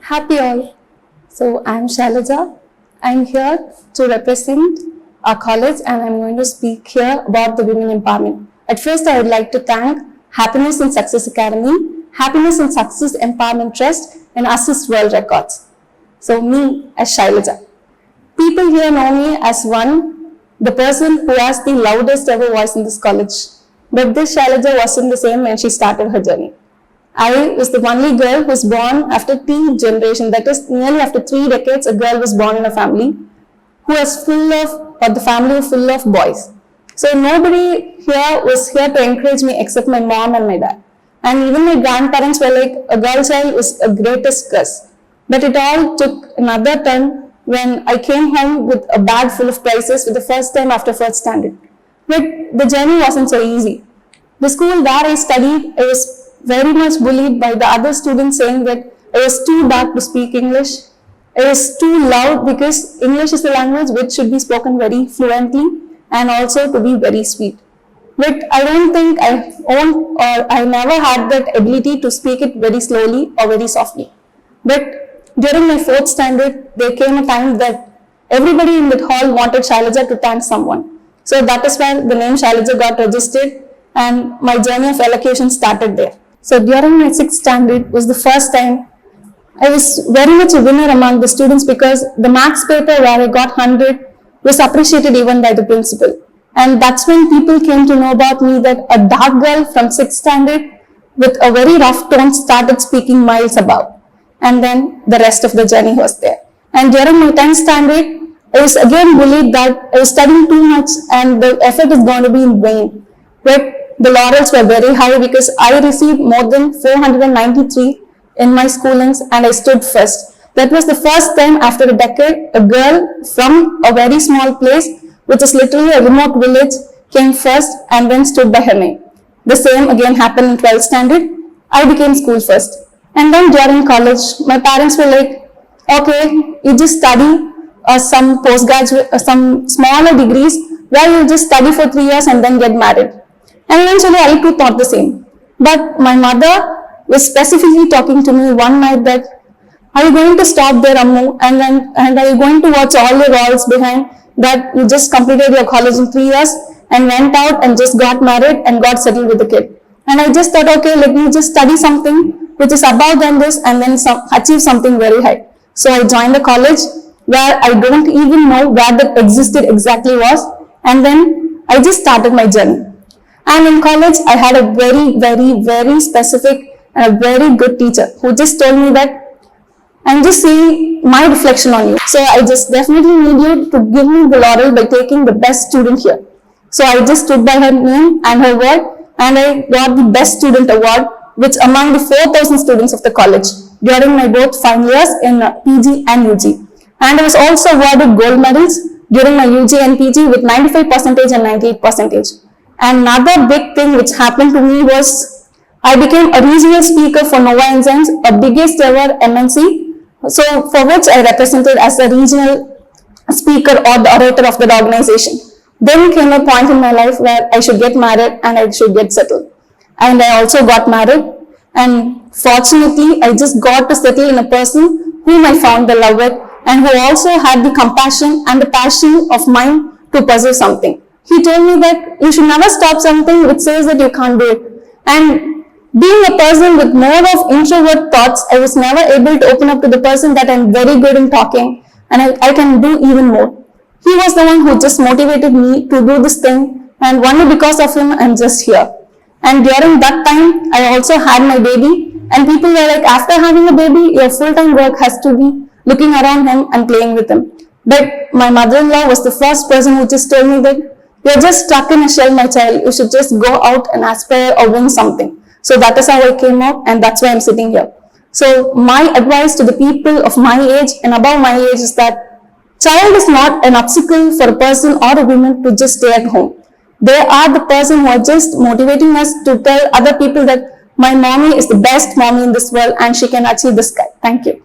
Happy all. So I'm Shailaja. I'm here to represent our college and I'm going to speak here about the women empowerment. At first, I would like to thank Happiness and Success Academy, Happiness and Success Empowerment Trust and Assist World Records. So me as Shailaja. People here know me as the person who has the loudest ever voice in this college. But this Shailaja wasn't the same when she started her journey. I was the only girl who was born after T generation, that is nearly after 3 decades, a girl was born in a family who was the family was full of boys. So nobody here was here to encourage me except my mom and my dad. And even my grandparents were like, a girl child was a greatest curse. But it all took another turn when I came home with a bag full of prizes for the first time after first standard. But the journey wasn't so easy. The school where I studied, I was very much bullied by the other students saying that I was too dark to speak English. I was too loud because English is a language which should be spoken very fluently and also to be very sweet. But I don't think I never had that ability to speak it very slowly or very softly. But during my 4th standard, there came a time that everybody in that hall wanted Shailaja to thank someone. So that is why the name Shailaja got registered and my journey of elocution started there. So during my 6th standard was the first time I was very much a winner among the students because the maths paper where I got 100 was appreciated even by the principal. And that's when people came to know about me that a dark girl from 6th standard with a very rough tone started speaking miles above. And then the rest of the journey was there. And during my 10th standard, I was again bullied that I was studying too much and the effort is going to be in vain. But the laurels were very high because I received more than 493 in my schoolings and I stood first. That was the first time after a decade, a girl from a very small place, which is literally a remote village, came first and then stood by her name. The same again happened in 12th standard. I became school first. And then during college, my parents were like, okay, you just study some postgraduate, some smaller degrees where you just study for 3 years and then get married. And eventually I too thought the same. But my mother was specifically talking to me one night that, are you going to stop there, Ammu? And are you going to watch all your roles behind that you just completed your college in 3 years and went out and just got married and got settled with a kid? And I just thought, okay, let me just study something which is above than this and then achieve something very high. So I joined a college where I don't even know where that existed exactly was. And then I just started my journey. And in college, I had a very, very, very specific and a very good teacher who just told me that I'm just seeing my reflection on you. So I just definitely need you to give me the laurel by taking the best student here. So I just stood by her name and her word and I got the best student award, which among the 4,000 students of the college during my both final years in PG and UG. And I was also awarded gold medals during my UG and PG with 95% and 98%. And another big thing which happened to me was I became a regional speaker for Nova Enzymes, a biggest ever MNC, so for which I represented as the regional speaker or the orator of that organization. Then came a point in my life where I should get married and I should get settled. And I also got married and fortunately I just got to settle in a person whom I found the love with and who also had the compassion and the passion of mine to pursue something. He told me that you should never stop something which says that you can't do it. And being a person with more of introvert thoughts, I was never able to open up to the person that I'm very good in talking and I can do even more. He was the one who just motivated me to do this thing and only because of him, I'm just here. And during that time, I also had my baby and people were like, after having a baby, your full-time work has to be looking around him and playing with him. But my mother-in-law was the first person who just told me that you're just stuck in a shell, my child. You should just go out and aspire or win something. So that is how I came out and that's why I'm sitting here. So my advice to the people of my age and above my age is that child is not an obstacle for a person or a woman to just stay at home. They are the person who are just motivating us to tell other people that my mommy is the best mommy in this world and she can achieve the sky. Thank you.